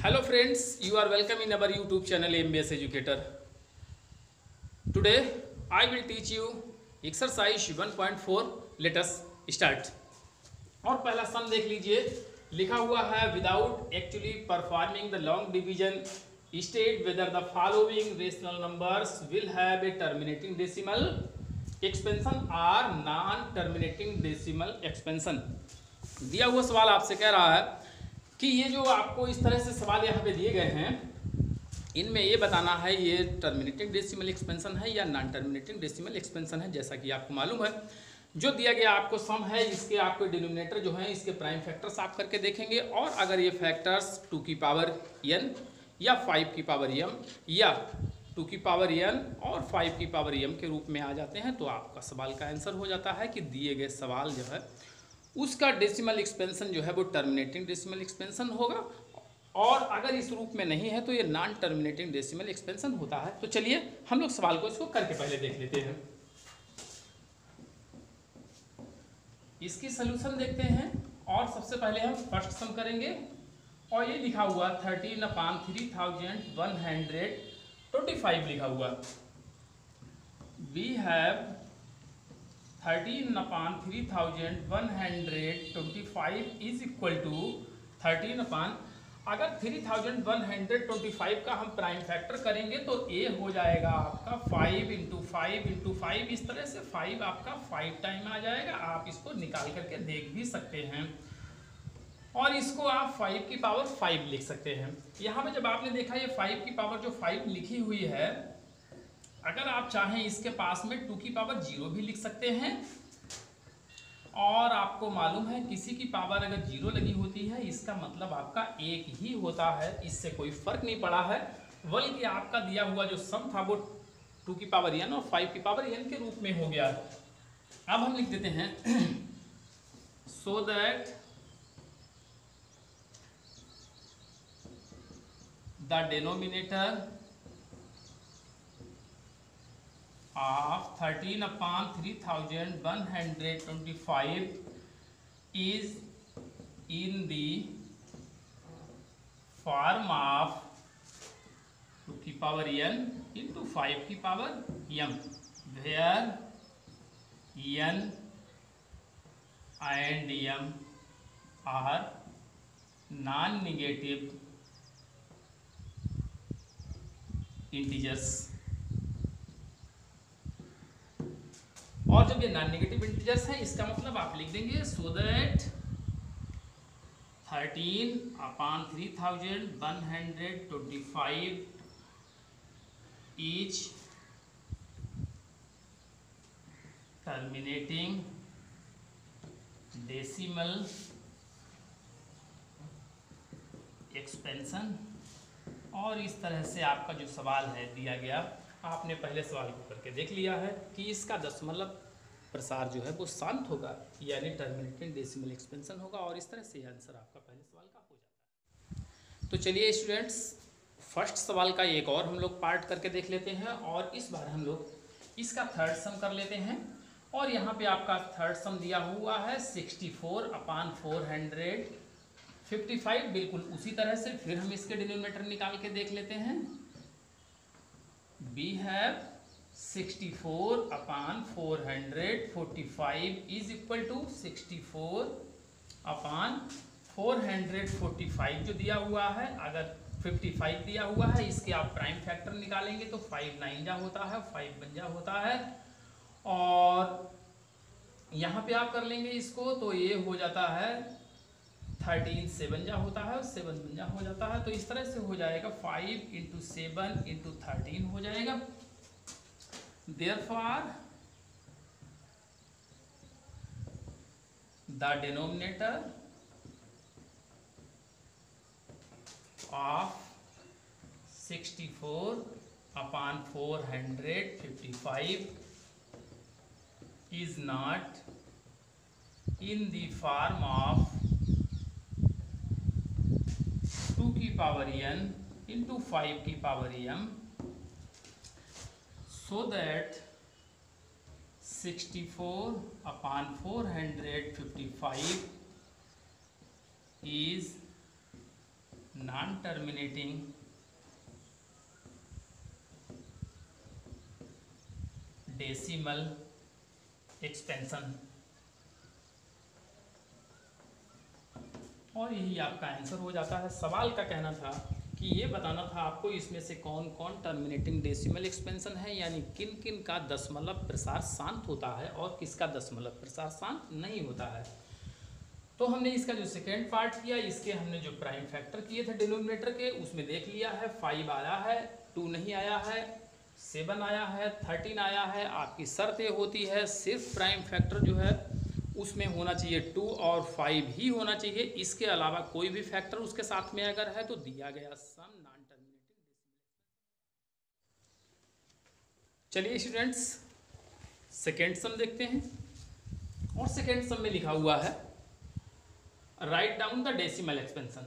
Hello friends, you are welcome in our YouTube channel MBS Educator. Today I will teach you exercise 1.4. Let us start. और पहला सम देख लीजिए, लिखा हुआ है without actually performing the long division state whether the following rational numbers will have a terminating decimal expansion or non terminating decimal expansion. दिया हुआ सवाल आपसे कह रहा है कि ये जो आपको इस तरह से सवाल यहाँ पे दिए गए हैं, इनमें ये बताना है ये टर्मिनेटिंग डेसिमल एक्सपेंशन है या नॉन टर्मिनेटिंग डेसिमल एक्सपेंशन है। जैसा कि आपको मालूम है, जो दिया गया आपको सम है, इसके आपको डिनोमिनेटर जो है इसके प्राइम फैक्टर्स आप करके देखेंगे, और अगर ये फैक्टर्स 2 की पावर n या 5 की पावर m या 2 की पावर n और 5 की पावर m के रूप में आ जाते हैं तो आपका सवाल का आंसर हो जाता है कि दिए गए सवाल जो है उसका डेसिमल एक्सपेंशन जो है वो टर्मिनेटिंग डेसिमल एक्सपेंशन होगा, और अगर इस रूप में नहीं है तो ये नॉन टर्मिनेटिंग डेसिमल एक्सपेंशन होता है। तो चलिए हम लोग सवाल को इसको करके पहले देख लेते हैं। इसकी सलूशन देखते हैं, और सबसे पहले हम फर्स्ट सम करेंगे, और ये लिखा हुआ 13/3125 लिखा हुआ। We have 13/3125 is equal to 13 अगर 3125 का हम प्राइम फैक्टर करेंगे तो ए हो जाएगा आपका 5 × 5 × 5, इस तरह से 5 आपका 5 टाइम आ जाएगा। आप इसको निकाल करके देख भी सकते हैं, और इसको आप 5 की पावर 5 लिख सकते हैं। यहाँ पे जब आपने देखा ये 5 की पावर जो 5 लिखी हुई है, अगर आप चाहें इसके पास में 2 की पावर 0 भी लिख सकते हैं, और आपको मालूम है किसी की पावर अगर 0 लगी होती है इसका मतलब आपका 1 ही होता है, इससे कोई फर्क नहीं पड़ा है, बल्कि आपका दिया हुआ जो सम था वो 2 की पावर n और 5 की पावर n के रूप में हो गया। अब हम लिख देते हैं so that the denominator of 13/3125 is in the form of 2 की पावर n into 5 की power m, where n and m are non-negative integers। और जब ये नॉन नेगेटिव इंटीजर्स है इसका मतलब आप लिख देंगे so that 13/3125 is terminating decimal expansion. और इस तरह से आपका जो सवाल है दिया गया, आपने पहले सवाल को करके देख लिया है कि इसका दशमलव प्रसार जो है वो शांत होगा, यानी टर्मिनेटिंग डेसिमल एक्सपेंशन होगा, और इस तरह से आंसर आपका पहले सवाल का हो जाता है। तो चलिए स्टूडेंट्स, फर्स्ट सवाल का एक और हम लोग पार्ट करके देख लेते हैं, और इस बार हम लोग इसका थर्ड सम कर लेते हैं। और यहाँ पे आपका थर्ड सम दिया हुआ है 64/455, बिल्कुल उसी तरह से फिर हम इसके डिनोमिनेटर निकाल के देख लेते हैं। We have 64/445 is equal to 64/445 जो दिया हुआ है, अगर 55 दिया हुआ है इसके आप प्राइम फैक्टर निकालेंगे तो 5 9 जा होता है, 5 बन जा होता है, और यहाँ पे आप कर लेंगे इसको तो ये हो जाता है 13 7 जा होता है, 7 बन जा हो जाता है। तो इस तरह से हो जाएगा 5 × 7 × 13 हो जाएगा। Therefore the denominator of 64/455 is not in the form of 2 की पावर n into 5 की power m, so that 64/455 is non terminating decimal expansion, और यही आपका आंसर हो जाता है। सवाल का कहना था कि ये बताना था आपको इसमें से कौन कौन टर्मिनेटिंग डेसिमल एक्सपेंशन है, यानी किन किन का दशमलव प्रसार शांत होता है और किसका दशमलव प्रसार शांत नहीं होता है। तो हमने इसका जो सेकेंड पार्ट किया, इसके हमने जो प्राइम फैक्टर किए थे डिनोमिनेटर के, उसमें देख लिया है 5 आया है, 2 नहीं आया है, 7 आया है, 13 आया है। आपकी शर्त ये होती है सिर्फ प्राइम फैक्टर जो है उसमें होना चाहिए 2 और 5 ही होना चाहिए, इसके अलावा कोई भी फैक्टर उसके साथ में अगर है तो दिया गया सम नॉन टर्मिनेटिंग। चलिए स्टूडेंट्स सेकेंड सम देखते हैं, और सेकेंड सम में लिखा हुआ है write down the decimal expansion.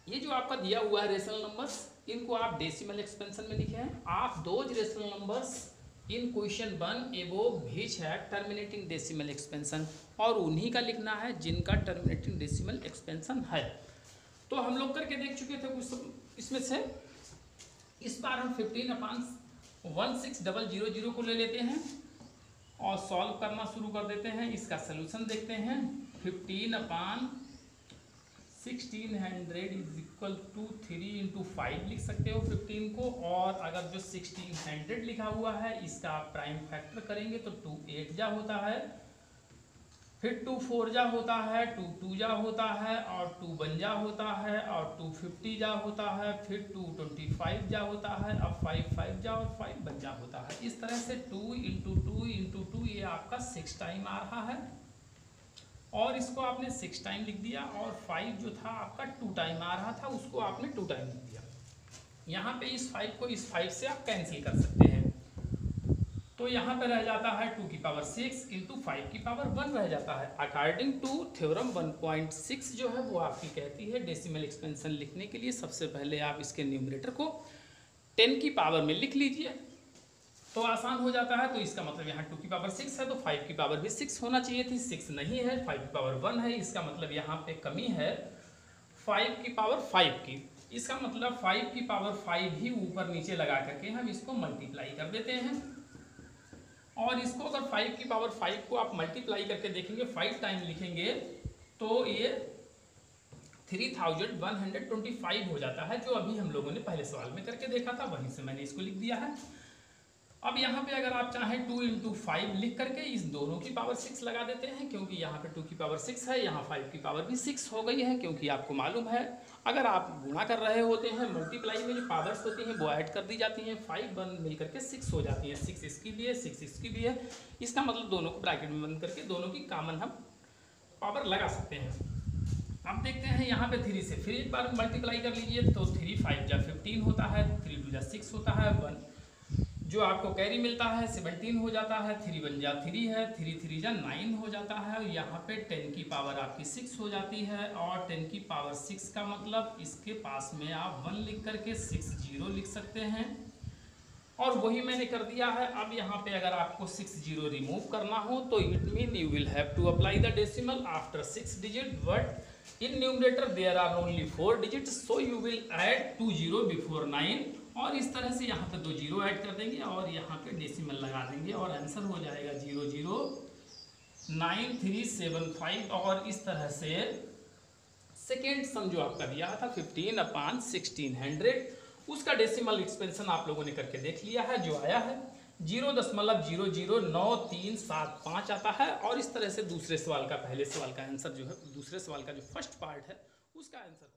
ये जो आपका दिया हुआ है रेशनल नंबर्स, इनको आप डेसिमल एक्सपेंशन में लिखे हैं। आप those rational numbers in question 1 above which है टर्मिनेटिंग डेसिमल एक्सपेंशन, और उन्हीं का लिखना है जिनका टर्मिनेटिंग डेसिमल एक्सपेंशन है। तो हम लोग करके देख चुके थे कुछ इसमें से। इस बार हम 15/16000 को ले लेते हैं और सॉल्व करना शुरू कर देते हैं। इसका सोल्यूशन देखते हैं। 15/1600 इज इक्वल टू 3 × 5 लिख सकते हो 15 को, और अगर जो 1600 लिखा हुआ है इसका आप प्राइम फैक्टर करेंगे तो 2 8 जा होता है, फिर 2 4 जा होता है, 2 2 जा होता है, और 2 1 जा होता है, और 2 50 जा होता है, फिर 2 25 जा होता है, अब 5 5 जा और 5 1 जा होता है। इस तरह से 2 × 2 × 2 ये आपका 6 टाइम आ रहा है, और इसको आपने 6 टाइम लिख दिया, और 5 जो था आपका 2 टाइम आ रहा था उसको आपने 2 टाइम लिख दिया। यहाँ पे इस 5 को इस 5 से आप कैंसिल कर सकते हैं, तो यहाँ पे रह जाता है 2 की पावर 6 × 5 की पावर 1 रह जाता है। अकॉर्डिंग टू थ्योरम 1.6 जो है वो आपकी कहती है डेसिमल एक्सपेंशन लिखने के लिए सबसे पहले आप इसके न्यूमरेटर को 10 की पावर में लिख लीजिए तो आसान हो जाता है। तो इसका मतलब यहाँ 2 की पावर 6 है तो 5 की पावर भी 6 होना चाहिए थी, 6 नहीं है, 5 की पावर 1 है। इसका मतलब यहाँ पे कमी है 5 की पावर 5 की। इसका मतलब 5 की पावर 5 ही ऊपर नीचे लगा करके हम इसको मल्टीप्लाई कर देते हैं, और इसको अगर 5 की पावर 5 को आप मल्टीप्लाई करके देखेंगे 5 टाइम लिखेंगे तो ये 3125 हो जाता है, जो अभी हम लोगों ने पहले सवाल में करके देखा था, वहीं से मैंने इसको लिख दिया है। अब यहाँ पे अगर आप चाहें 2 × 5 लिख करके इस दोनों की पावर 6 लगा देते हैं, क्योंकि यहाँ पे 2 की पावर 6 है, यहाँ 5 की पावर भी 6 हो गई है, क्योंकि आपको मालूम है अगर आप गुणा कर रहे होते हैं मल्टीप्लाई में जो पावर्स होती हैं वो ऐड कर दी जाती हैं, 5 1 मिल करके 6 हो जाती हैं, 6 इसकी भी है 6 इसकी भी है। इसका मतलब दोनों को ब्रैकेट में बंद करके दोनों की कॉमन हम पावर लगा सकते हैं। अब देखते हैं यहाँ पे 3 से फिर एक बार मल्टीप्लाई कर लीजिए तो 3 5 जा 15 होता है, 3 2 जा 6 होता है, 1 जो आपको कैरी मिलता है 17 हो जाता है, 3 1 जा 3 है, 3 3 जा 9 हो जाता है, और यहाँ पे 10 की पावर आपकी 6 हो जाती है, और 10 की पावर 6 का मतलब इसके पास में आप 1 लिख करके 6 0 लिख सकते हैं, और वही मैंने कर दिया है। अब यहाँ पे अगर आपको 6 0 रिमूव करना हो तो it mean you will have to apply the decimal after 6 digit, but in numerator there are only 4 digits, so you will add 2 0 before 9, और इस तरह से यहाँ पे 2 0 ऐड कर देंगे और यहाँ पे डेसिमल लगा देंगे, और आंसर हो जाएगा 00937 और इस तरह से सेकेंड सम जो आपका दिया था 15/1600 उसका डेसिमल एक्सपेंशन आप लोगों ने करके देख लिया है, जो आया है 0.009375 आता है, और इस तरह से दूसरे सवाल का पहले सवाल का आंसर जो है दूसरे सवाल का जो फर्स्ट पार्ट है उसका आंसर हो जाए।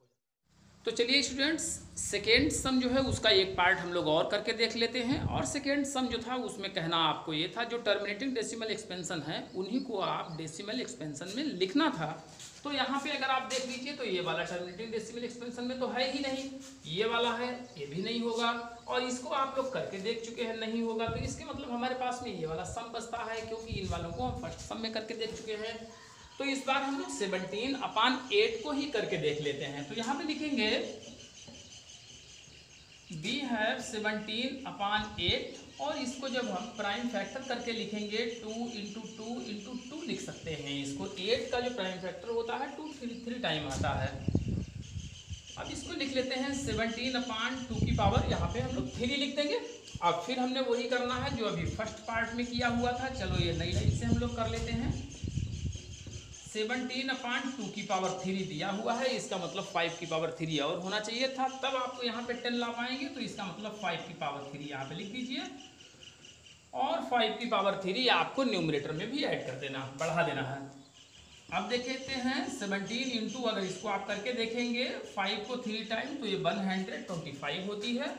तो चलिए स्टूडेंट्स सेकेंड सम जो है उसका एक पार्ट हम लोग और करके देख लेते हैं, और सेकेंड सम जो था उसमें कहना आपको ये था जो टर्मिनेटिंग डेसिमल एक्सपेंशन है उन्हीं को आप डेसिमल एक्सपेंशन में लिखना था। तो यहाँ पे अगर आप देख लीजिए तो ये वाला टर्मिनेटिंग डेसिमल एक्सपेंशन में तो है ही नहीं, ये वाला है ये भी नहीं होगा, और इसको आप लोग करके देख चुके हैं नहीं होगा, तो इसके मतलब हमारे पास में ये वाला सम बचता है, क्योंकि इन वालों को हम फर्स्ट सम में करके देख चुके हैं। तो इस बार हम लोग 17/8 को ही करके देख लेते हैं। तो यहाँ पे लिखेंगे we have 17/8, और इसको जब हम प्राइम फैक्टर करके लिखेंगे 2 × 2 × 2 लिख सकते हैं इसको। 8 का जो प्राइम फैक्टर होता है 2 3 टाइम आता है, अब इसको लिख लेते हैं 17/2 की पावर, यहाँ पे हम लोग 3 लिख देंगे। अब फिर हमने वही करना है जो अभी फर्स्ट पार्ट में किया हुआ था। चलो ये नई लाइन से हम लोग कर लेते हैं। 17/2 की पावर 3 दिया हुआ है, इसका मतलब 5 की पावर 3 और होना चाहिए था, तब आपको यहाँ पे 10 ला पाएंगे। तो इसका मतलब 5 की पावर 3 यहाँ पे लिख दीजिए, और 5 की पावर 3 आपको न्यूमरेटर में भी ऐड कर देना, बढ़ा देना है। अब देखते हैं 17 इंटू, अगर इसको आप करके देखेंगे 5 को 3 टाइम तो ये 125 होती है।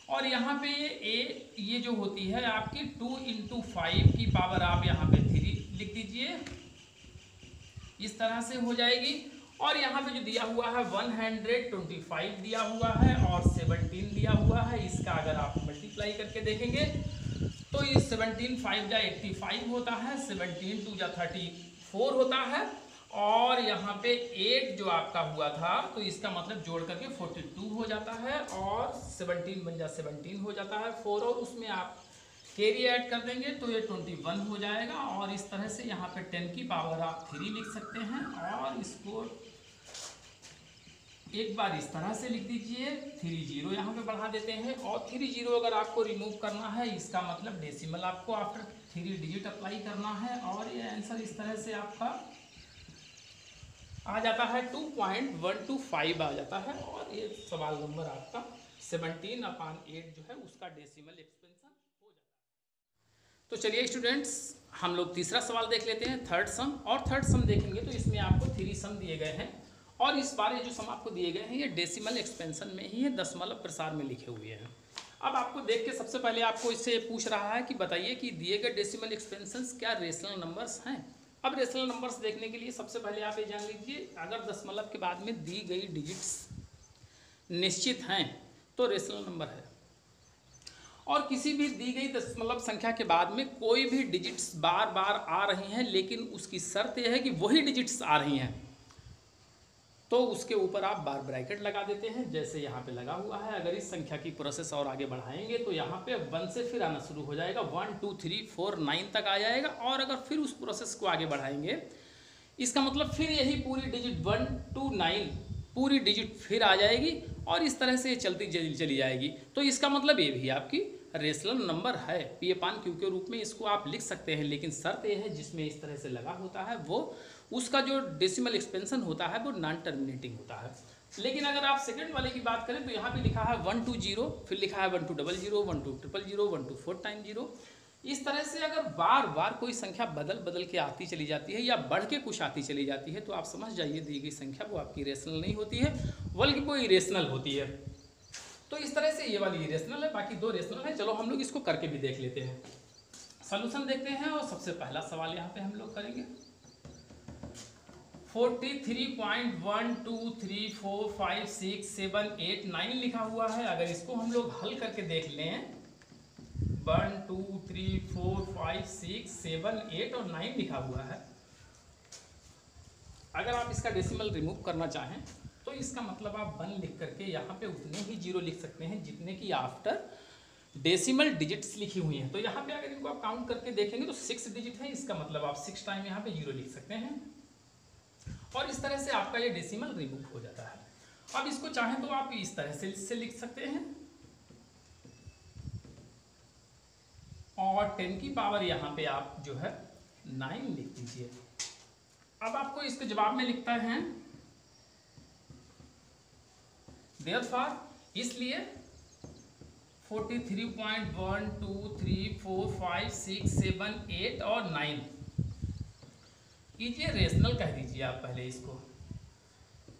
और यहाँ पे ये जो होती है आपकी 2 इंटू 5 की पावर आप यहाँ पे 3 लिख दीजिए, इस तरह से हो जाएगी। और यहाँ पे जो दिया हुआ है 125 दिया हुआ है और 17 दिया हुआ है, इसका अगर आप मल्टीप्लाई करके देखेंगे तो ये 17 5 जा 85 होता है, 17 2 जा 34 होता है, और यहाँ पे 8 जो आपका हुआ था तो इसका मतलब जोड़ करके 42 हो जाता है, और 17 बन जा 17 हो जाता है 4, और उसमें आप कैरी ऐड कर देंगे तो ये 21 हो जाएगा। और इस तरह से यहाँ पे 10 की पावर आप 3 लिख सकते हैं, और इसको एक बार इस तरह से लिख दीजिए, 3 0 यहाँ पे बढ़ा देते हैं। और 3 0 अगर आपको रिमूव करना है, इसका मतलब डेसिमल आपको आफ्टर 3 डिजिट अप्लाई करना है, और ये आंसर इस तरह से आपका आ जाता है 2.125 आ जाता है। और ये सवाल नंबर आपका 17/8 जो है उसका डेसिमल एक्सपेंशन हो जाता है। तो चलिए स्टूडेंट्स, हम लोग तीसरा सवाल देख लेते हैं, थर्ड सम। और थर्ड सम देखेंगे तो इसमें आपको 3 सम दिए गए हैं, और इस बार ये जो सम आपको दिए गए हैं ये डेसिमल एक्सपेंशन में ही है, दशमलव प्रसार में लिखे हुए हैं। अब आपको देख के सबसे पहले आपको इससे पूछ रहा है कि बताइए कि दिए गए डेसिमल एक्सपेंशंस क्या रेशनल नंबर्स हैं। अब रेशनल नंबर्स देखने के लिए सबसे पहले आप ये जान लीजिए, अगर दशमलव के बाद में दी गई डिजिट्स निश्चित हैं तो रेशनल नंबर है, और किसी भी दी गई दशमलव संख्या के बाद में कोई भी डिजिट्स बार बार आ रही हैं, लेकिन उसकी शर्त यह है कि वही डिजिट्स आ रही हैं, तो उसके ऊपर आप बार ब्रैकेट लगा देते हैं, जैसे यहाँ पे लगा हुआ है। अगर इस संख्या की प्रोसेस और आगे बढ़ाएंगे तो यहाँ पे 1 से फिर आना शुरू हो जाएगा, 1 2 3 4 9 तक आ जाएगा। और अगर फिर उस प्रोसेस को आगे बढ़ाएंगे, इसका मतलब फिर यही पूरी डिजिट 1 2 9 पूरी डिजिट फिर आ जाएगी, और इस तरह से चलती चली जाएगी। तो इसका मतलब ये भी आपकी रेशनल नंबर है, P/Q के रूप में इसको आप लिख सकते हैं। लेकिन शर्त यह है जिसमें इस तरह से लगा होता है वो उसका जो डेसिमल एक्सपेंशन होता है वो नॉन टर्मिनेटिंग होता है। लेकिन अगर आप सेकंड वाले की बात करें तो यहाँ पे लिखा है 1 2 0, फिर लिखा है 1 2 0 0 1 2 0 0 1 2 4 टाइम 0। इस तरह से अगर बार बार कोई संख्या बदल के आती चली जाती है या बढ़ के कुछ आती चली जाती है, तो आप समझ जाइए दी गई संख्या वो आपकी रेशनल नहीं होती है, बल्कि वो इरेशनल होती है। तो इस तरह से ये वाली इरेशनल है, बाकी 2 रेशनल है। चलो हम लोग इसको करके भी देख लेते हैं, सॉल्यूशन देखते हैं। और सबसे पहला सवाल यहाँ पे हम लोग करेंगे 43.1234567 लिखा हुआ है। अगर इसको हम लोग हल करके देख लें, 1 2 3 4 5 6 7 8 और 9 लिखा हुआ है। अगर आप इसका डेसिमल रिमूव करना चाहें तो इसका मतलब आप 1 लिख करके यहाँ पे उतने ही 0 लिख सकते हैं जितने की आफ्टर डेसिमल डिजिट्स लिखी हुई हैं। तो यहाँ पे अगर इनको आप काउंट करके देखेंगे तो 6 डिजिट है, इसका मतलब आप 6 टाइम यहाँ पे 0 लिख सकते हैं, और इस तरह से आपका ये डेसिमल रिमूव हो जाता है। अब इसको चाहें तो आप इस तरह से लिख सकते हैं, और 10 की पावर यहाँ पे आप जो है 9 लिख दीजिए। अब आपको इसके जवाब में लिखता है देयरफॉर, इसलिए 43.1234567 और 9 कीजिए, रेशनल कह दीजिए आप पहले इसको।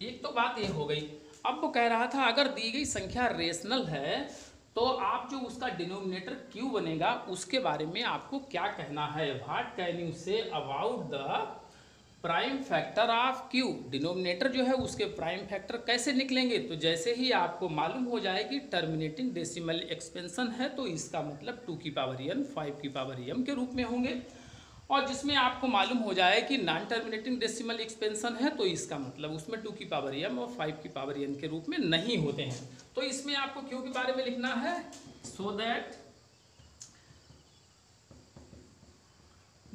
एक तो बात ये हो गई। अब वो कह रहा था अगर दी गई संख्या रेशनल है तो आप जो उसका डिनोमिनेटर क्यू बनेगा उसके बारे में आपको क्या कहना है। What can you say about the prime factor of Q. Denominator जो है उसके प्राइम फैक्टर कैसे निकलेंगे, तो जैसे ही आपको मालूम हो जाए कि टर्मिनेटिंग डेसिमल एक्सपेंशन है तो इसका मतलब 2 की पावर n 5 की पावर m के रूप में होंगे, और जिसमें आपको मालूम हो जाए कि नॉन टर्मिनेटिंग डेसिमल एक्सपेंशन है तो इसका मतलब उसमें 2 की पावर m और 5 की पावर n के रूप में नहीं होते हैं। तो इसमें आपको क्यू के बारे में लिखना है, so that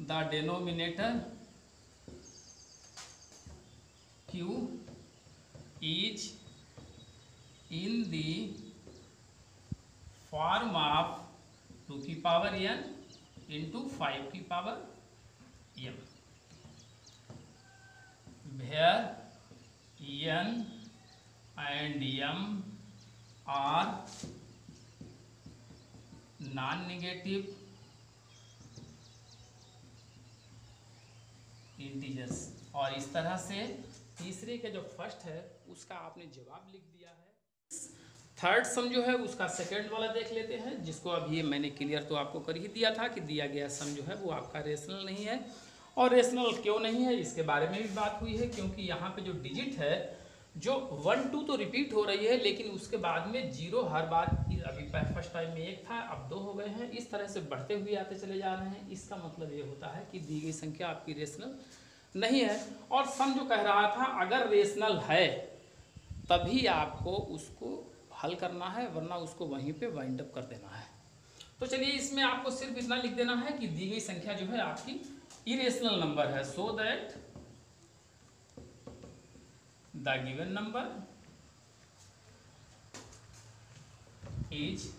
the denominator Q is in the form of 2 की पावर n इंटू 5 की power m, where n and m are non negative integers. और इस तरह से तीसरे का जो फर्स्ट है उसका आपने जवाब लिख दिया है। थर्ड सम जो है उसका सेकंड वाला देख लेते हैं, जिसको अभी मैंने क्लियर तो आपको कर ही दिया था कि दिया गया सम जो है वो आपका रेशनल नहीं है। और रेशनल क्यों नहीं है इसके बारे में भी बात हुई है, क्योंकि यहाँ पे जो डिजिट है जो 1 2 तो रिपीट हो रही है, लेकिन उसके बाद में 0 हर बार, अभी फर्स्ट टाइम में 1 था अब 2 हो गए हैं, इस तरह से बढ़ते हुए आते चले जा रहे हैं। इसका मतलब ये होता है कि दी गई संख्या आपकी रेशनल नहीं है। और सम जो कह रहा था अगर रेशनल है तभी आपको उसको हल करना है, वरना उसको वहीं पे वाइंड अप कर देना है। तो चलिए इसमें आपको सिर्फ इतना लिख देना है कि दी गई संख्या जो है आपकी इरेशनल नंबर है, so that the given number is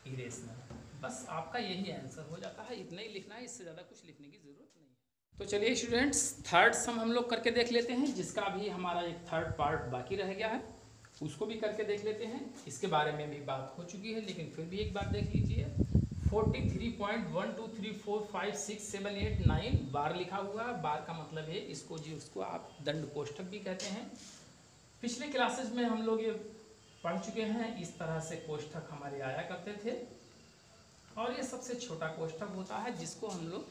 irrational. बस आपका यही आंसर हो जाता है, इतना ही लिखना है, इससे ज़्यादा कुछ लिखने की जरूरत नहीं है। तो चलिए स्टूडेंट्स थर्ड सम हम लोग करके देख लेते हैं, जिसका भी हमारा एक थर्ड पार्ट बाकी रह गया है उसको भी करके देख लेते हैं। इसके बारे में भी बात हो चुकी है, लेकिन फिर भी एक बात देख लीजिए। 43.123456789 बार लिखा हुआ है। बार का मतलब है इसको जी उसको आप दंड कोष्ठक भी कहते हैं। पिछले क्लासेस में हम लोग ये पढ़ चुके हैं, इस तरह से कोष्ठक हमारे आया करते थे। और ये सबसे छोटा कोष्ठक होता है जिसको हम लोग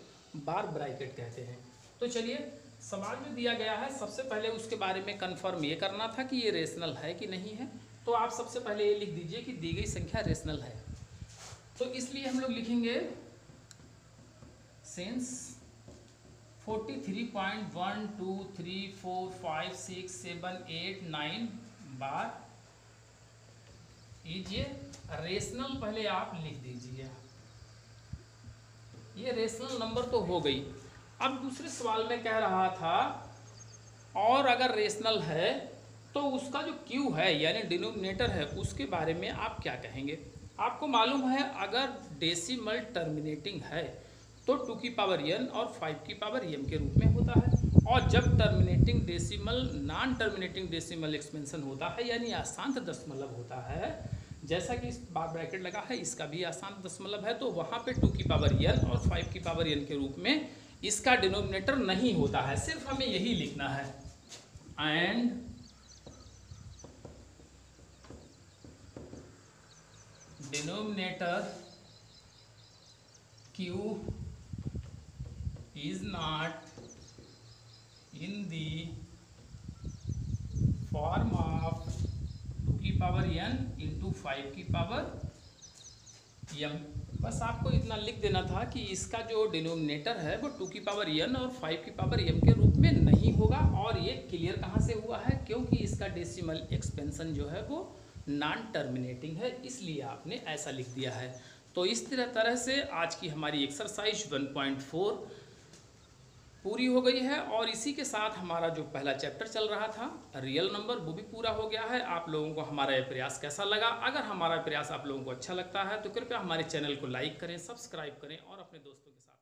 बार ब्रैकेट कहते हैं। तो चलिए सवाल जो दिया गया है सबसे पहले उसके बारे में कंफर्म ये करना था कि ये रेशनल है कि नहीं है। तो आप सबसे पहले ये लिख दीजिए कि दी गई संख्या रेशनल है। तो इसलिए हम लोग लिखेंगे सिंस 43.123456789 बार इज ये रेशनल, पहले आप लिख दीजिए। ये रेशनल नंबर तो हो गई। अब दूसरे सवाल में कह रहा था और अगर रेशनल है तो उसका जो क्यू है यानी डिनोमिनेटर है उसके बारे में आप क्या कहेंगे। आपको मालूम है अगर डेसिमल टर्मिनेटिंग है तो 2 की पावर n और 5 की पावर m के रूप में होता है। और जब terminating decimal non terminating decimal expansion होता है यानी आशांत दशमलव होता है, जैसा कि इस बार ब्रैकेट लगा है इसका भी आसान दशमलव है, तो वहाँ पे 2 की पावर n और 5 की पावर n के रूप में इसका डिनोमिनेटर नहीं होता है। सिर्फ हमें यही लिखना है and denominator q is not in the form of 2 की पावर n इंटू 5 की पावर m। बस आपको इतना लिख देना था कि इसका जो डिनोमिनेटर है वो 2 की पावर n और 5 की पावर m के रूप में नहीं होगा। और ये क्लियर कहाँ से हुआ है, क्योंकि इसका डेसिमल एक्सपेंशन जो है वो नॉन टर्मिनेटिंग है, इसलिए आपने ऐसा लिख दिया है। तो इस तरह से आज की हमारी एक्सरसाइज 1.4 पूरी हो गई है। और इसी के साथ हमारा जो पहला चैप्टर चल रहा था रियल नंबर वो भी पूरा हो गया है। आप लोगों को हमारा ये प्रयास कैसा लगा? अगर हमारा प्रयास आप लोगों को अच्छा लगता है तो कृपया हमारे चैनल को लाइक करें, सब्सक्राइब करें और अपने दोस्तों के साथ